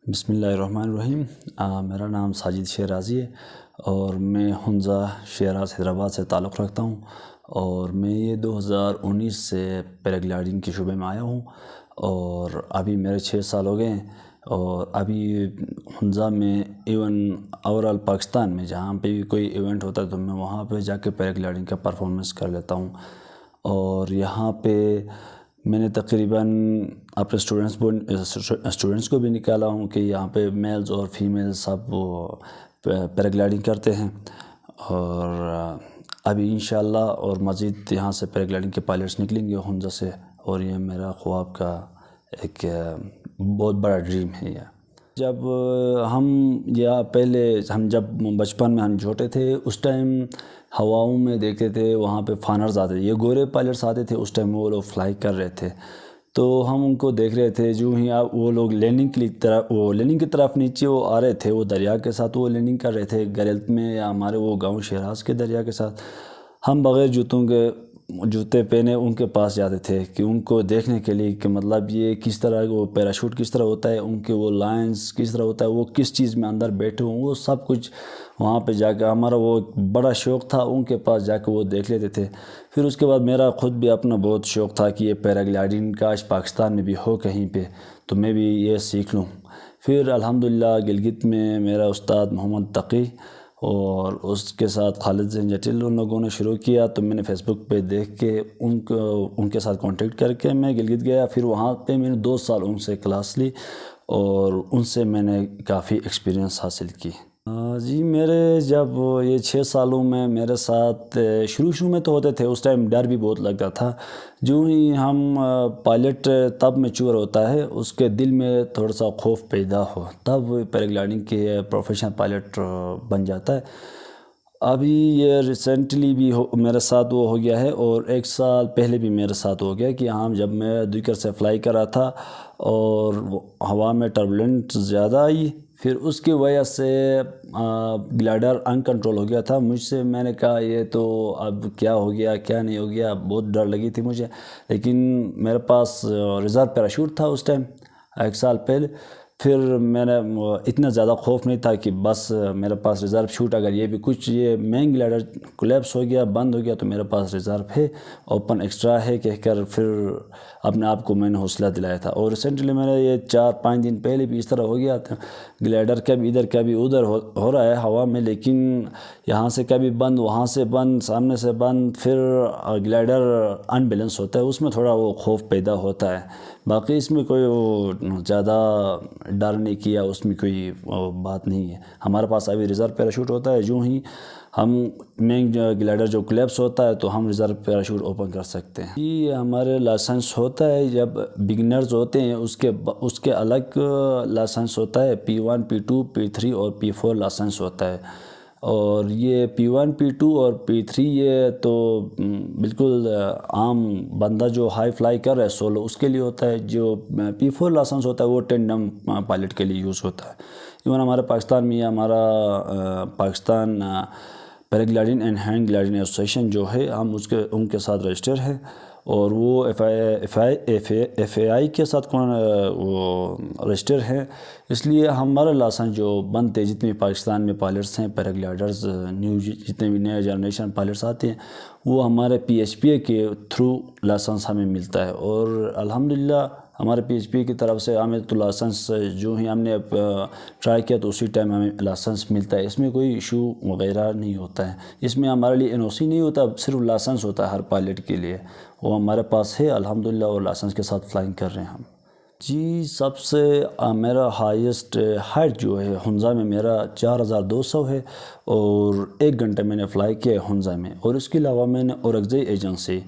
بسم اللہ الرحمن الرحیم۔ میرا نام ساجد شیرازی ہے اور میں ہنزہ شیراز حیدرآباد سے تعلق رکھتا ہوں، اور میں یہ 2019 سے پیراگلائڈنگ کے شعبے میں آیا ہوں، اور ابھی میرے 6 سال ہو گئے ہیں۔ اور ابھی ہنزہ میں ایون اوورال پاکستان میں جہاں پہ بھی کوئی ایونٹ ہوتا ہے تو میں وہاں پہ جا کے پیراگلائڈنگ کا پرفارمنس کر لیتا ہوں۔ اور یہاں پہ میں نے تقریباً اپنے اسٹوڈنٹس کو بھی نکالا ہوں کہ یہاں پہ میلز اور فیمیلز سب وہ پیراگلائڈنگ کرتے ہیں، اور ابھی انشاءاللہ اور مزید یہاں سے پیراگلائڈنگ کے پائلٹس نکلیں گے ہنزہ سے، اور یہ میرا خواب کا ایک بہت بڑا ڈریم ہے۔ یہ جب جب بچپن میں ہم چھوٹے تھے اس ٹائم ہواؤں میں دیکھتے تھے، وہاں پہ فانرز آتے تھے، یہ گورے پائلٹس آتے تھے اس ٹائم، وہ لوگ فلائی کر رہے تھے تو ہم ان کو دیکھ رہے تھے۔ جو ہی وہ لوگ لینڈنگ کی طرف نیچے وہ آ رہے تھے، وہ دریا کے ساتھ وہ لینڈنگ کر رہے تھے گلیلت میں، یا ہمارے وہ گاؤں شیراز کے دریا کے ساتھ۔ ہم بغیر جوتے پہنے ان کے پاس جاتے تھے کہ ان کو دیکھنے کے لیے کہ مطلب یہ کس طرح وہ پیراشوٹ کس طرح ہوتا ہے، ان کے وہ لائنز کس طرح ہوتا ہے، وہ کس چیز میں اندر بیٹھے ہوں، وہ سب کچھ وہاں پہ جا کے ہمارا وہ بڑا شوق تھا، ان کے پاس جا کے وہ دیکھ لیتے تھے۔ پھر اس کے بعد میرا خود بھی اپنا بہت شوق تھا کہ یہ پیراگلائڈنگ کاش پاکستان میں بھی ہو کہیں پہ تو میں بھی یہ سیکھ لوں۔ پھر الحمدللہ گلگت میں میرا استاد محمد تقی اور اس کے ساتھ خالد زین جٹل ان لوگوں نے شروع کیا، تو میں نے فیس بک پہ دیکھ کے ان کے ساتھ کانٹیکٹ کر کے میں گلگت گیا۔ پھر وہاں پہ میں نے 2 سال ان سے کلاس لی اور ان سے میں نے کافی ایکسپیرینس حاصل کی۔ جی میرے جب یہ 6 سالوں میں میرے ساتھ شروع میں تو ہوتے تھے، اس ٹائم ڈر بھی بہت لگتا تھا۔ جو ہی ہم پائلٹ تب میچور ہوتا ہے، اس کے دل میں تھوڑا سا خوف پیدا ہو، تب پیراگلائڈنگ کے پروفیشنل پائلٹ بن جاتا ہے۔ ابھی یہ ریسنٹلی بھی میرے ساتھ وہ ہو گیا ہے، اور 1 سال پہلے بھی میرے ساتھ ہو گیا کہ جب میں دوئکر سے فلائی کر رہا تھا اور ہوا میں ٹربولنٹ زیادہ آئی، پھر اس کی وجہ سے گلائڈر انکنٹرول ہو گیا تھا مجھ سے۔ میں نے کہا یہ تو اب کیا ہو گیا کیا نہیں ہو گیا، بہت ڈر لگی تھی مجھے، لیکن میرے پاس ریزرو پیراشوٹ تھا اس ٹائم 1 سال پہلے۔ پھر میں نے اتنا زیادہ خوف نہیں تھا کہ بس میرے پاس ریزرو شوٹ، اگر یہ بھی کچھ یہ مین گلائڈر کولیپس ہو گیا بند ہو گیا تو میرے پاس ریزرو ہے، اوپن ایکسٹرا ہے کہہ کر پھر اپنے آپ کو میں نے حوصلہ دلایا تھا۔ اور ریسنٹلی میں نے یہ 4-5 دن پہلے بھی اس طرح ہو گیا تھا، گلائڈر کبھی ادھر کبھی ادھر ہو رہا ہے ہوا میں، لیکن یہاں سے کبھی بند وہاں سے بند سامنے سے بند، پھر گلائڈر ان بیلنس ہوتا ہے، اس میں تھوڑا وہ خوف پیدا ہوتا ہے۔ باقی اس میں کوئی وہ زیادہ ڈر نہیں کیا، اس میں کوئی بات نہیں ہے۔ ہمارے پاس ابھی ریزرو پیراشوٹ ہوتا ہے، جو ہی ہم مین گلائڈر جو کولیپس ہوتا ہے تو ہم ریزرو پیراشوٹ اوپن کر سکتے ہیں۔ یہ ہمارے لائسنس ہوتا ہے جب بگنرز ہوتے ہیں، اس کے الگ لائسنس ہوتا ہے، P1 P2 P3 اور P4 لائسنس ہوتا ہے۔ اور یہ P1 P2 اور P3 یہ تو بالکل عام بندہ جو ہائی فلائی کر رہا ہے سولو اس کے لیے ہوتا ہے۔ جو P4 لائسنس ہوتا ہے وہ ٹینڈم پائلٹ کے لیے یوز ہوتا ہے۔ ایون ہمارے پاکستان میں ہمارا Pakistan paragliding and hang gliding association جو ہے، ہم ان کے ساتھ رجسٹر ہے، اور وہ ایف اے آئی کے ساتھ وہ رجسٹر ہے۔ اس لیے ہمارا لائسنس جو بنتے جتنے پاکستان میں پائلٹس ہیں پیراگلائڈرز، جتنے بھی نئے جنریشن پائلٹس آتے ہیں، وہ ہمارے PHPA کے تھرو لائسنس ہمیں ملتا ہے۔ اور الحمدللہ ہمارے PHPA کی طرف سے ہمیں تو لائسنس جو ہی ہم نے ٹرائی کیا تو اسی ٹائم ہمیں لائسنس ملتا ہے، اس میں کوئی ایشو وغیرہ نہیں ہوتا ہے۔ اس میں ہمارے لیے NOC نہیں ہوتا، صرف لائسنس ہوتا ہے ہر پائلٹ کے لیے، وہ ہمارے پاس ہے الحمدللہ، اور لائسنس کے ساتھ فلائنگ کر رہے ہیں ہم۔ جی سب سے میرا ہائیسٹ ہائٹ جو ہے ہنزہ میں میرا 4200 ہے، اور 1 گھنٹہ میں نے فلائی کیا ہے ہنزہ میں۔ اور اس کے علاوہ میں نے اورکزئی ایجنسی،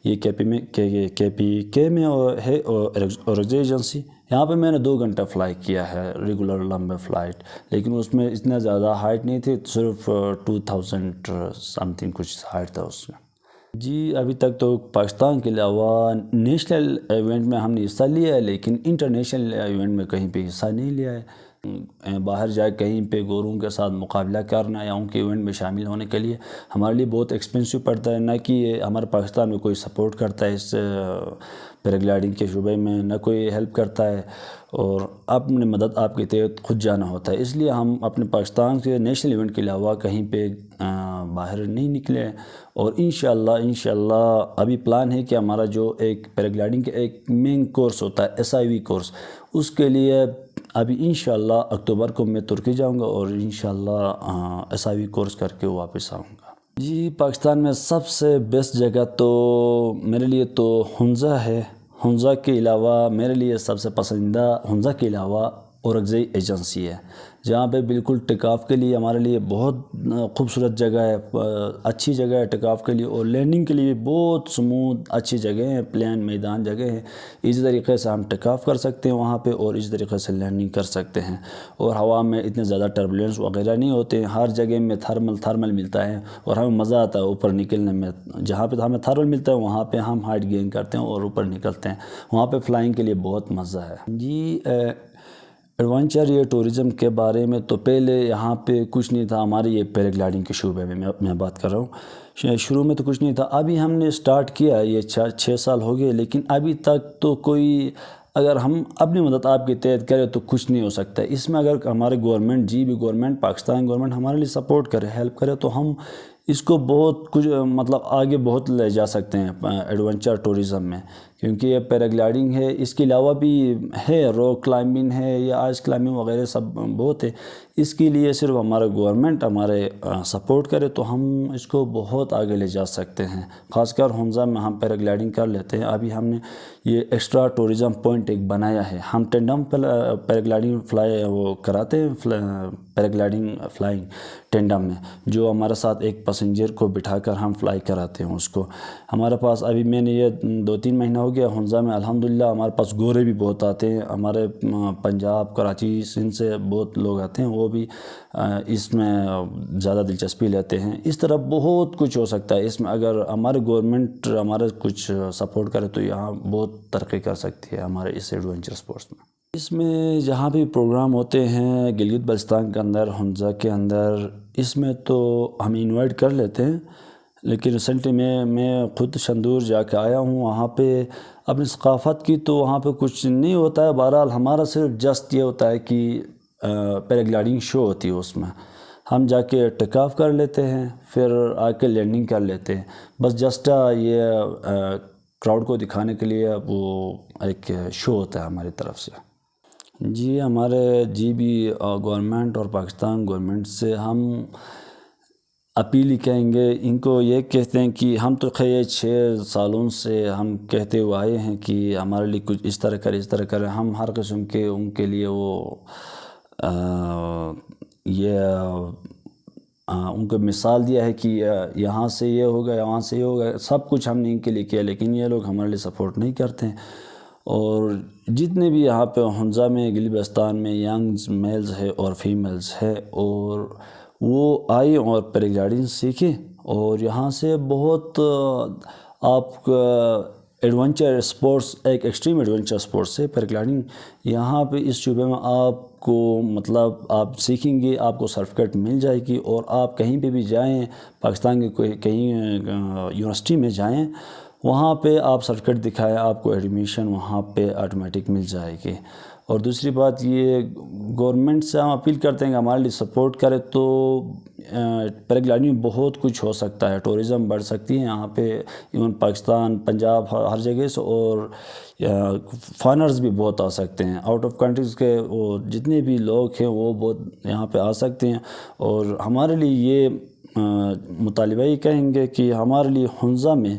یہ KPK میں ہے اورکزئی ایجنسی، یہاں پہ میں نے 2 گھنٹہ فلائی کیا ہے ریگولر لمبے فلائٹ، لیکن اس میں اتنا زیادہ ہائٹ نہیں تھی، صرف 2000 سمتھنگ کچھ ہائٹ تھا اس میں۔ جی ابھی تک تو پاکستان کے علاوہ نیشنل ایونٹ میں ہم نے حصہ لیا ہے، لیکن انٹرنیشنل ایونٹ میں کہیں پہ حصہ نہیں لیا ہے۔ باہر جائے کہیں پہ گوروں کے ساتھ مقابلہ کرنا یا ان کے ایونٹ میں شامل ہونے کے لیے ہمارے لیے بہت ایکسپینسو پڑتا ہے، نہ کہ ہمارے پاکستان میں کوئی سپورٹ کرتا ہے اس پیراگلائڈنگ کے شعبے میں، نہ کوئی ہیلپ کرتا ہے، اور اپنی مدد آپ کے تحت خود جانا ہوتا ہے۔ اس لیے ہم اپنے پاکستان کے نیشنل ایونٹ کے علاوہ کہیں پہ باہر نہیں نکلے، اور انشاءاللہ ابھی پلان ہے کہ ہمارا جو ایک پیراگلائڈنگ کا ایک مین کورس ہوتا ہے SIV کورس، اس کے لیے ابھی انشاءاللہ اکتوبر کو میں ترکی جاؤں گا اور انشاءاللہ SIV کورس کر کے واپس آؤں گا۔ جی، پاکستان میں سب سے بیسٹ جگہ تو میرے لیے تو ہنزا ہے۔ ہنزا کے علاوہ میرے لیے سب سے پسندیدہ ہنزا کے علاوہ اورکزئی ایجنسی ہے، جہاں پہ بالکل ٹیک آف کے لیے ہمارے لیے بہت خوبصورت جگہ ہے، اچھی جگہ ہے ٹیک آف کے لیے، اور لینڈنگ کے لیے بھی بہت سموتھ اچھی جگہ ہے، پلین میدان جگہ ہے، اسی طریقے سے ہم ٹیک آف کر سکتے ہیں وہاں پہ، اور اسی طریقے سے لینڈنگ کر سکتے ہیں، اور ہوا میں اتنے زیادہ ٹربولینس وغیرہ نہیں ہوتے ہیں، ہر جگہ میں تھرمل ملتا ہے، اور ہمیں مزہ آتا ہے اوپر نکلنے میں، جہاں پہ ہمیں تھرمل ملتا ہے وہاں پہ ہم ہائٹ گین کرتے ہیں اور اوپر نکلتے ہیں، وہاں پہ فلائنگ کے لیے بہت مزہ ہے۔ جی، ایڈونچر یا ٹورزم کے بارے میں تو پہلے یہاں پہ کچھ نہیں تھا، ہمارے یہ پیراگلائڈنگ کے شعبے میں بات کر رہا ہوں، شروع میں تو کچھ نہیں تھا، ابھی ہم نے سٹارٹ کیا، یہ 6 سال ہو گئے، لیکن ابھی تک تو کوئی، اگر ہم اپنی مدد آپ کے تحت کریں تو کچھ نہیں ہو سکتا ہے اس میں۔ اگر ہمارے گورنمنٹ پاکستان گورنمنٹ ہمارے لیے سپورٹ کرے، ہیلپ کرے، تو ہم اس کو بہت کچھ آگے بہت لے جا سکتے ہیں ایڈونچر ٹورزم میں، کیونکہ یہ پیراگلائڈنگ ہے، اس کے علاوہ بھی ہے، راک کلائمبنگ ہے یا آئس کلائمبنگ وغیرہ سب بہت ہے۔ اس کے لیے صرف ہمارا گورنمنٹ ہمارے سپورٹ کرے تو ہم اس کو بہت آگے لے جا سکتے ہیں، خاص کر ہنزا میں ہم پیراگلائڈنگ کر لیتے ہیں۔ ابھی ہم نے یہ ایکسٹرا ٹورزم پوائنٹ ایک بنایا ہے، ہم ٹینڈم پیراگلائڈنگ وہ کراتے ہیں، پیراگلائڈنگ فلائنگ ٹینڈم میں، جو ہمارے ساتھ ایک پیسنجر کو بٹھا کر ہم فلائی کراتے ہیں اس کو۔ ہمارے پاس ابھی میں نے یہ 2-3 مہینہ ہو گیا ہنزا میں، الحمدللہ ہمارے پاس گورے بھی بہت آتے ہیں، ہمارے پنجاب، کراچی، سندھ سے بہت لوگ آتے ہیں، وہ بھی اس میں زیادہ دلچسپی لیتے ہیں۔ اس طرح بہت کچھ ہو سکتا ہے اس میں، اگر ہمارے گورنمنٹ ہمارے کچھ سپورٹ کرے تو یہاں بہت ترقی کر سکتی ہے ہمارے اس ایڈونچر سپورٹس میں۔ اس میں جہاں بھی پروگرام ہوتے ہیں گلگت بلتستان کے اندر، ہنزا کے اندر، اس میں تو ہم انوائٹ کر لیتے ہیں، لیکن ریسنٹلی میں خود شندور جا کے آیا ہوں، وہاں پہ اپنی ثقافت کی تو وہاں پہ کچھ نہیں ہوتا ہے، بہرحال ہمارا صرف جسٹ یہ ہوتا ہے کہ پیراگلائڈنگ شو ہوتی ہے، اس میں ہم جا کے ٹیک آف کر لیتے ہیں، پھر آ کے لینڈنگ کر لیتے ہیں، بس جسٹ یہ کراؤڈ کو دکھانے کے لیے وہ ایک شو ہوتا ہے ہماری طرف سے۔ جی، ہمارے گورنمنٹ اور پاکستان گورنمنٹ سے ہم اپیل ہی کہیں گے، ان کو یہ کہتے ہیں کہ ہم تو خیر 6 سالوں سے ہم کہتے ہوئے آئے ہیں کہ ہمارے لیے کچھ اس طرح کریں، ہم ہر قسم کے ان کے لیے وہ ان کو مثال دیا ہے کہ یہاں سے یہ ہوگا، وہاں سے یہ ہوگا، سب کچھ ہم نے ان کے لیے کیا، لیکن یہ لوگ ہمارے لیے سپورٹ نہیں کرتے ہیں۔ اور جتنے بھی یہاں پہ ہنزا میں، گلگت بلتستان میں ینگز میلز ہے اور فیمیلز ہے، اور وہ آئے اور پیراگلائڈنگ سیکھیں، اور یہاں سے بہت آپ ایڈونچر سپورٹس، ایک ایکسٹریم ایڈونچر سپورٹس ہے پیراگلائڈنگ، یہاں پہ اس شعبے میں آپ کو آپ سیکھیں گے، آپ کو سرٹیفکیٹ مل جائے گی، اور آپ کہیں پہ بھی جائیں، پاکستان کے کہیں یونیورسٹی میں جائیں، وہاں پہ آپ سرٹیفکیٹ دکھائیں، آپ کو ایڈمیشن وہاں پہ آٹومیٹک مل جائے گی۔ اور دوسری بات یہ گورنمنٹ سے ہم اپیل کرتے ہیں کہ ہمارے لیے سپورٹ کرے، تو پیراگلائڈنگ میں بہت کچھ ہو سکتا ہے، ٹورزم بڑھ سکتی ہے یہاں پہ، ایون پاکستان، پنجاب، ہر جگہ سے، اور فارنرز بھی بہت آ سکتے ہیں، آؤٹ آف کنٹریز کے وہ جتنے بھی لوگ ہیں وہ بہت یہاں پہ آ سکتے ہیں۔ اور ہمارے لیے یہ مطالبہ ہی کہیں گے کہ ہمارے لیے ہنزا میں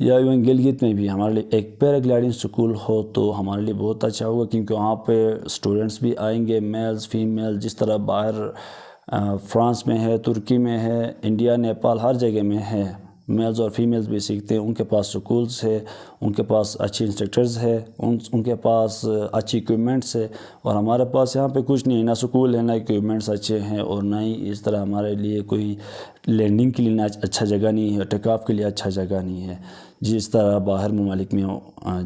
یا ایون گلگت میں بھی ہمارے لیے ایک پیراگلائڈنگ سکول ہو تو ہمارے لیے بہت اچھا ہوگا، کیونکہ وہاں پہ اسٹوڈنٹس بھی آئیں گے، میلز فیمیل، جس طرح باہر فرانس میں ہے، ترکی میں ہے، انڈیا، نیپال، ہر جگہ میں ہے، میلز اور فیمیلز بھی سیکھتے ہیں. ان کے پاس سکولز ہے, ان کے پاس اچھی انسٹرکٹرز ہے, ان کے پاس اچھی اکوپمنٹس ہے, اور ہمارے پاس یہاں پہ کچھ نہیں, نہ سکول ہے نہ اکوپمنٹس اچھے ہیں, اور نہ ہی اس طرح ہمارے لیے کوئی لینڈنگ کے لیے اچھا جگہ نہیں ہے, ٹیک آف کے لیے اچھا جگہ نہیں ہے. جس طرح باہر ممالک میں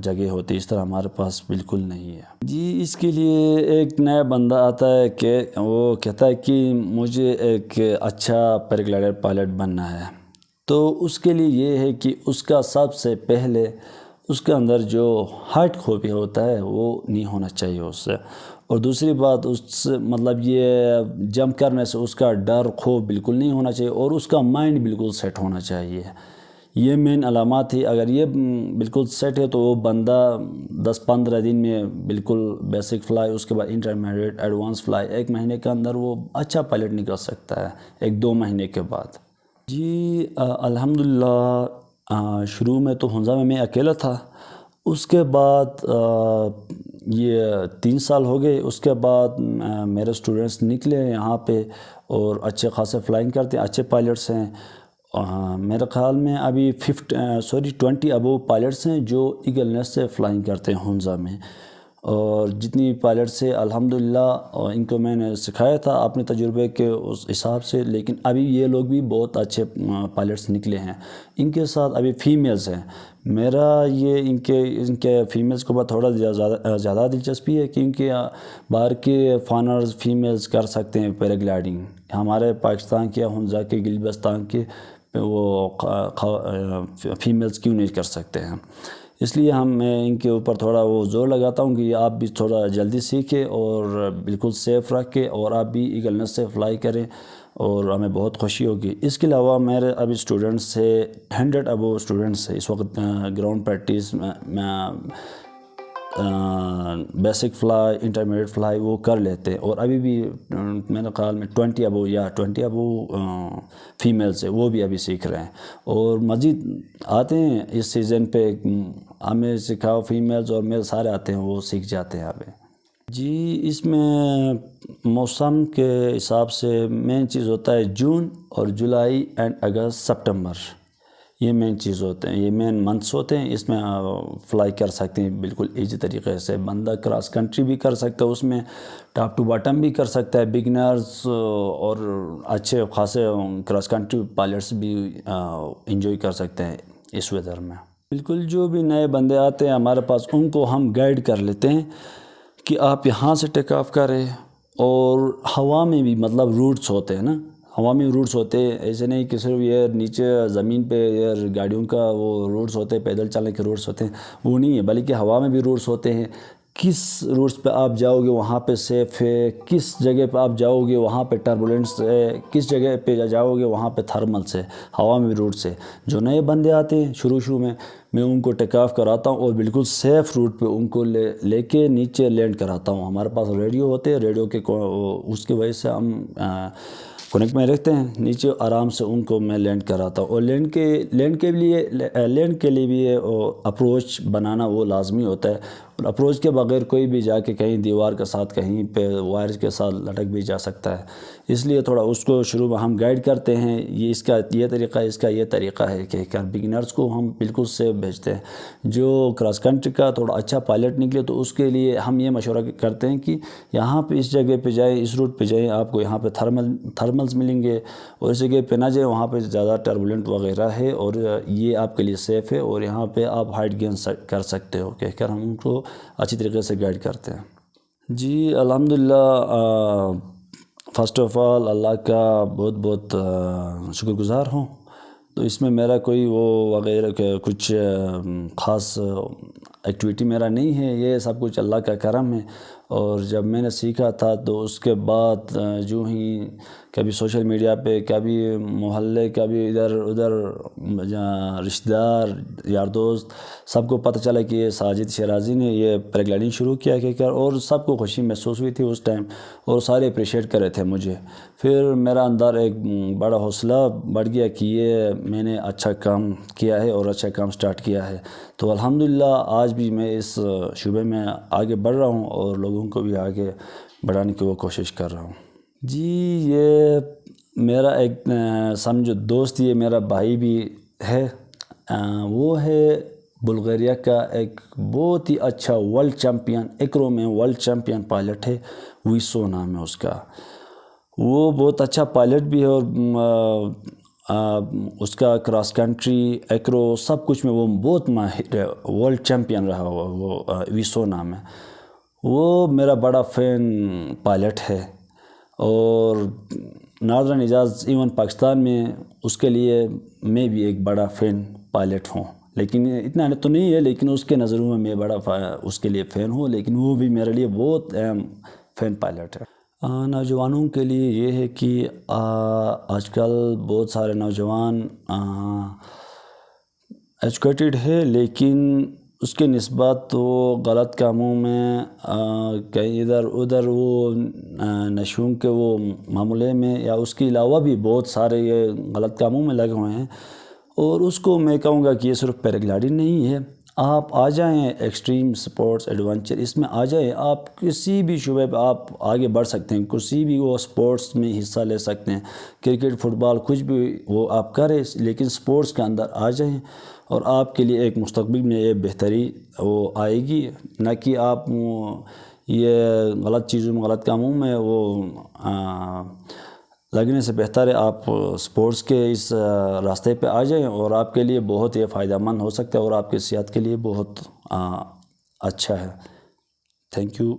جگہ ہوتی اس طرح ہمارے پاس بالکل نہیں ہے. جی اس کے لیے ایک نیا بندہ آتا ہے کہ وہ کہتا ہے کہ مجھے ایک اچھا پیراگلائڈر پائلٹ بننا ہے, تو اس کے لیے یہ ہے کہ اس کا سب سے پہلے اس کے اندر جو ہائٹ خوفی ہوتا ہے وہ نہیں ہونا چاہیے اس سے, اور دوسری بات اس سے مطلب یہ جمپ کرنے سے اس کا ڈر خوف بالکل نہیں ہونا چاہیے, اور اس کا مائنڈ بالکل سیٹ ہونا چاہیے. یہ مین علامات تھی. اگر یہ بالکل سیٹ ہے تو وہ بندہ 10-15 دن میں بالکل بیسک فلائی, اس کے بعد انٹرمیڈیٹ, ایڈوانس فلائی, 1 مہینے کے اندر وہ اچھا پائلٹ نکل سکتا ہے, 1-2 مہینے کے بعد. جی الحمدللہ شروع میں تو ہنزا میں اکیلا تھا, اس کے بعد یہ 3 سال ہو گئے. اس کے بعد میرے اسٹوڈنٹس نکلے یہاں پہ اور اچھے خاصے فلائنگ کرتے ہیں, اچھے پائلٹس ہیں. میرے خیال میں ابھی 20 ابو پائلٹس ہیں جو ایگل نیسٹ سے فلائنگ کرتے ہیں ہنزا میں, اور جتنی پائلٹس ہیں الحمدللہ ان کو میں نے سکھایا تھا اپنے تجربے کے اس حساب سے, لیکن ابھی یہ لوگ بھی بہت اچھے پائلٹس نکلے ہیں. ان کے ساتھ ابھی فیمیلز ہیں. میرا یہ ان کے فیمیلز کو بہت تھوڑا زیادہ دلچسپی ہے, کیونکہ باہر کے فانرز فیمیلز کر سکتے ہیں پیراگلائڈنگ, ہمارے پاکستان کے ہنزا کے گلبستان کے وہ فیمیلز کیوں نہیں کر سکتے ہیں. اس لیے میں ان کے اوپر تھوڑا وہ زور لگاتا ہوں کہ آپ بھی تھوڑا جلدی سیکھیں اور بالکل سیف رکھیں, اور آپ بھی ایگل نیسٹ سے فلائی کریں, اور ہمیں بہت خوشی ہوگی. اس کے علاوہ میرے ابھی اسٹوڈنٹس سے 100 ابو اسٹوڈنٹس ہیں اس وقت گراؤنڈ پریکٹس میں بیسک فلائی, انٹرمیڈیٹ فلائی وہ کر لیتے ہیں, اور ابھی بھی میرے خیال میں 20 ابو فیمیلز ہیں وہ بھی ابھی سیکھ رہے ہیں, اور مزید آتے ہیں اس سیزن پہ ہمیں سکھاؤ فیمیلز, اور میل سارے آتے ہیں وہ سیکھ جاتے ہیں ابھی. جی اس میں موسم کے حساب سے مین چیز ہوتا ہے جون اور جولائی اینڈ اگست سپٹمبر, یہ مین چیز ہوتے ہیں, یہ مین منتھس ہوتے ہیں. اس میں فلائی کر سکتے ہیں بالکل ایزی طریقے سے, بندہ کراس کنٹری بھی کر سکتا ہے, اس میں ٹاپ ٹو باٹم بھی کر سکتا ہے, بگنرز اور اچھے خاصے کراس کنٹری پائلٹس بھی انجوائے کر سکتے ہیں اس ویدر میں. بالکل جو بھی نئے بندے آتے ہیں ہمارے پاس ان کو ہم گائیڈ کر لیتے ہیں کہ آپ یہاں سے ٹیک آف کریں, اور ہوا میں بھی مطلب روٹس ہوتے ہیں نا, ہوا میں روٹس ہوتے ہیں, ایسے نہیں کہ صرف یہ نیچے زمین پہ یہ گاڑیوں کا وہ روٹس ہوتے ہیں, پیدل چلنے کے روٹس ہوتے ہیں, وہ نہیں ہے, بلکہ ہوا میں بھی روٹس ہوتے ہیں. کس روٹس پہ آپ جاؤ گے وہاں پہ سیف ہے, کس جگہ پہ آپ جاؤ گے وہاں پہ ٹربولنس ہے, کس جگہ پہ جاؤ گے وہاں پہ تھرملس ہے, ہوا میں بھی روٹس ہے. جو نئے بندے آتے ہیں شروع میں ان کو ٹیک آف کراتا ہوں, اور بالکل سیف روٹ پہ ان کو لے کے نیچے لینڈ کراتا ہوں. ہمارے پاس ریڈیو ہوتے ہیں, ریڈیو کے اس کی وجہ سے ہم کنیکٹ میں رکھتے ہیں, نیچے آرام سے ان کو میں لینڈ کراتا ہوں. اور لینڈ کے لیے بھی اپروچ بنانا وہ لازمی ہوتا ہے, اور اپروچ کے بغیر کوئی بھی جا کے کہیں دیوار کے ساتھ کہیں پہ وائرز کے ساتھ لٹک بھی جا سکتا ہے. اس لیے تھوڑا اس کو شروع میں ہم گائیڈ کرتے ہیں, اس کا یہ طریقہ ہے, اس کا یہ طریقہ ہے, کہ بگنرز کو ہم بالکل سیف بھیجتے ہیں. جو کراس کنٹری کا تھوڑا اچھا پائلٹ نکلے تو اس کے لیے ہم یہ مشورہ کرتے ہیں کہ یہاں پہ اس جگہ پہ جائیں, اس روٹ پہ جائیں, آپ کو یہاں پہ تھرملز ملیں گے, اور اس جگہ پہ نہ جائیں وہاں پہ زیادہ ٹربولنٹ وغیرہ ہے, اور یہ آپ کے لیے سیف ہے, اور یہاں پہ آپ ہائٹ گین کر سکتے ہو, کہہ کر ہم ان کو اچھی طریقے سے گائیڈ کرتے ہیں. جی الحمدللہ فرسٹ آف آل اللہ کا بہت شکر گزار ہوں. تو اس میں میرا کوئی وہ وغیرہ کچھ خاص ایکٹیویٹی میرا نہیں ہے, یہ سب کچھ اللہ کا کرم ہے. اور جب میں نے سیکھا تھا تو اس کے بعد جو ہی کبھی سوشل میڈیا پہ, کبھی محلے, کبھی ادھر ادھر رشتہ دار یار دوست سب کو پتہ چلا کہ یہ ساجد شیرازی نے یہ پیراگلائڈنگ شروع کیا اور سب کو خوشی محسوس ہوئی تھی اس ٹائم, اور سارے اپریشیٹ کر رہے تھے مجھے. پھر میرا اندر ایک بڑا حوصلہ بڑھ گیا کہ یہ میں نے اچھا کام کیا ہے اور اچھا کام سٹارٹ کیا ہے. تو الحمدللہ آج بھی میں اس شعبے میں آگے بڑھ رہا ہوں, اور لوگوں کو بھی آگے بڑھانے کی وہ کوشش کر رہا ہوں. جی یہ میرا ایک سمجھو دوست, یہ میرا بھائی بھی ہے وہ ہے بلغاریہ کا ایک بہت ہی اچھا ورلڈ چیمپئن، ایکرو میں ورلڈ چیمپئن پائلٹ ہے، ویسو نام ہے اس کا۔ وہ بہت اچھا پائلٹ بھی ہے، اور اس کا کراس کنٹری، ایکرو، سب کچھ میں وہ بہت ماہر ہے، ورلڈ چیمپئن رہا ہوا وہ، ویسو نام ہے۔ وہ میرا بڑا فین پائلٹ ہے، اور ناظرین اعزاز ایون پاکستان میں اس کے لیے میں بھی ایک بڑا فین پائلٹ ہوں، لیکن اتنا تو نہیں ہے، لیکن اس کے نظروں میں بڑا اس کے لیے فین ہوں، لیکن وہ بھی میرے لیے بہت اہم فین پائلٹ ہے۔ نوجوانوں کے لیے یہ ہے کہ آج کل بہت سارے نوجوان ایجوکیٹڈ ہے، لیکن اس کے نسبت وہ غلط کاموں میں، کہیں ادھر ادھر وہ نشوں کے وہ معاملے میں، یا اس کے علاوہ بھی بہت سارے یہ غلط کاموں میں لگے ہوئے ہیں۔ اور اس کو میں کہوں گا کہ یہ صرف پیراگلائڈنگ نہیں ہے، آپ آ جائیں ایکسٹریم سپورٹس ایڈونچر، اس میں آ جائیں، آپ کسی بھی شعبے پہ آپ آگے بڑھ سکتے ہیں، کسی بھی وہ سپورٹس میں حصہ لے سکتے ہیں، کرکٹ، فٹ بال، کچھ بھی وہ آپ کریں، لیکن سپورٹس کے اندر آ جائیں، اور آپ کے لیے ایک مستقبل میں یہ بہتری وہ آئے گی، نہ کہ آپ یہ غلط چیزوں میں، غلط کاموں میں وہ لگنے سے بہتر ہے آپ سپورٹس کے اس راستے پہ آ جائیں، اور آپ کے لیے بہت یہ فائدہ مند ہو سکتا ہے، اور آپ کی صحت کے لیے بہت اچھا ہے۔ Thank you.